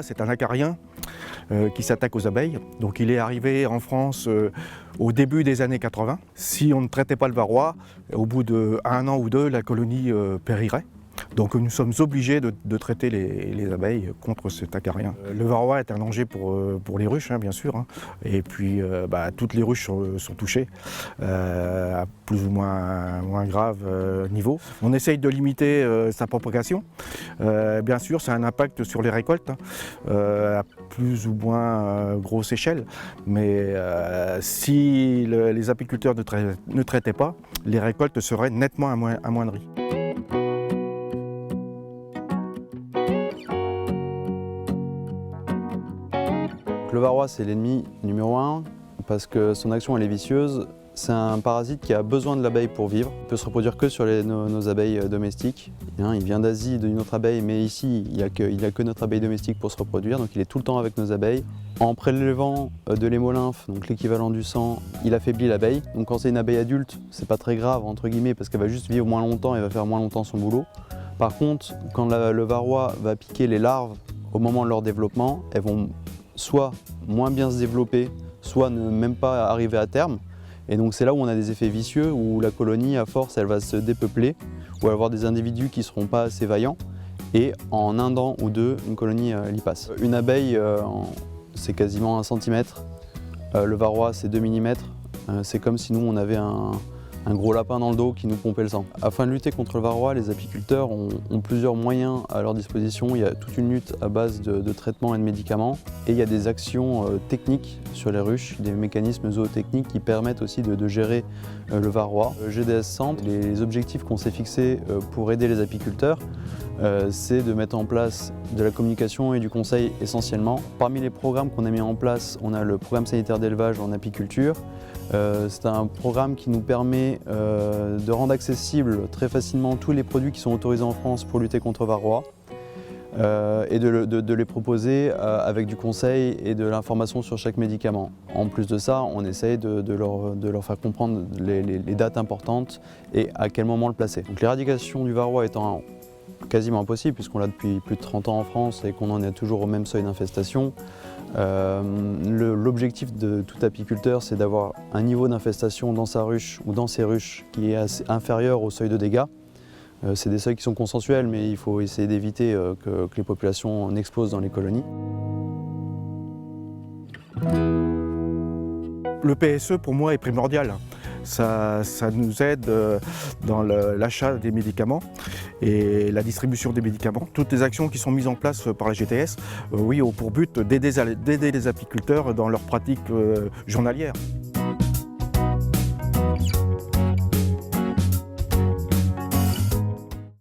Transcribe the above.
varroa, c'est un acarien qui s'attaque aux abeilles. Donc il est arrivé en France au début des années 80. Si on ne traitait pas le varroa, au bout d'1 an ou 2, la colonie périrait. Donc nous sommes obligés de traiter les abeilles contre cet acarien. Le varroa est un danger pour les ruches, bien sûr, et puis toutes les ruches sont touchées à plus ou moins grave niveau. On essaye de limiter sa propagation. Bien sûr, ça a un impact sur les récoltes à plus ou moins grosse échelle, mais si les apiculteurs ne traitaient pas, les récoltes seraient nettement amoindries. Le varroa, c'est l'ennemi numéro 1 parce que son action elle est vicieuse. C'est un parasite qui a besoin de l'abeille pour vivre. Il peut se reproduire que sur nos abeilles domestiques. Il vient d'Asie, d'une autre abeille, mais ici, il n'y a que notre abeille domestique pour se reproduire, donc il est tout le temps avec nos abeilles. En prélevant de l'hémolymphe, donc l'équivalent du sang, il affaiblit l'abeille. Donc quand c'est une abeille adulte, c'est pas très grave, entre guillemets, parce qu'elle va juste vivre moins longtemps et va faire moins longtemps son boulot. Par contre, quand le varroa va piquer les larves au moment de leur développement, elles vont soit moins bien se développer, soit ne même pas arriver à terme. Et donc c'est là où on a des effets vicieux, où la colonie, à force, elle va se dépeupler, où elle va avoir des individus qui ne seront pas assez vaillants, et en 1 an ou 2, une colonie l'y passe. Une abeille, c'est quasiment 1 cm, le varroa, c'est 2 mm. C'est comme si nous, on avait un gros lapin dans le dos qui nous pompait le sang. Afin de lutter contre le varroa, les apiculteurs ont plusieurs moyens à leur disposition. Il y a toute une lutte à base de traitements et de médicaments. Et il y a des actions techniques sur les ruches, des mécanismes zootechniques qui permettent aussi de gérer le varroa. GDS Centre, les objectifs qu'on s'est fixés pour aider les apiculteurs, c'est de mettre en place de la communication et du conseil essentiellement. Parmi les programmes qu'on a mis en place, on a le programme sanitaire d'élevage en apiculture. C'est un programme qui nous permet de rendre accessibles très facilement tous les produits qui sont autorisés en France pour lutter contre varroa et de les proposer avec du conseil et de l'information sur chaque médicament. En plus de ça, on essaye de leur faire comprendre les dates importantes et à quel moment le placer. Donc, l'éradication du varroa étant quasiment impossible puisqu'on l'a depuis plus de 30 ans en France et qu'on en est toujours au même seuil d'infestation. L'objectif de tout apiculteur, c'est d'avoir un niveau d'infestation dans sa ruche ou dans ses ruches qui est assez inférieur au seuil de dégâts. C'est des seuils qui sont consensuels, mais il faut essayer d'éviter que les populations n'explosent dans les colonies. Le PSE, pour moi, est primordial. Ça nous aide dans l'achat des médicaments et la distribution des médicaments. Toutes les actions qui sont mises en place par la GTS, oui, ont pour but d'aider les apiculteurs dans leurs pratiques journalières.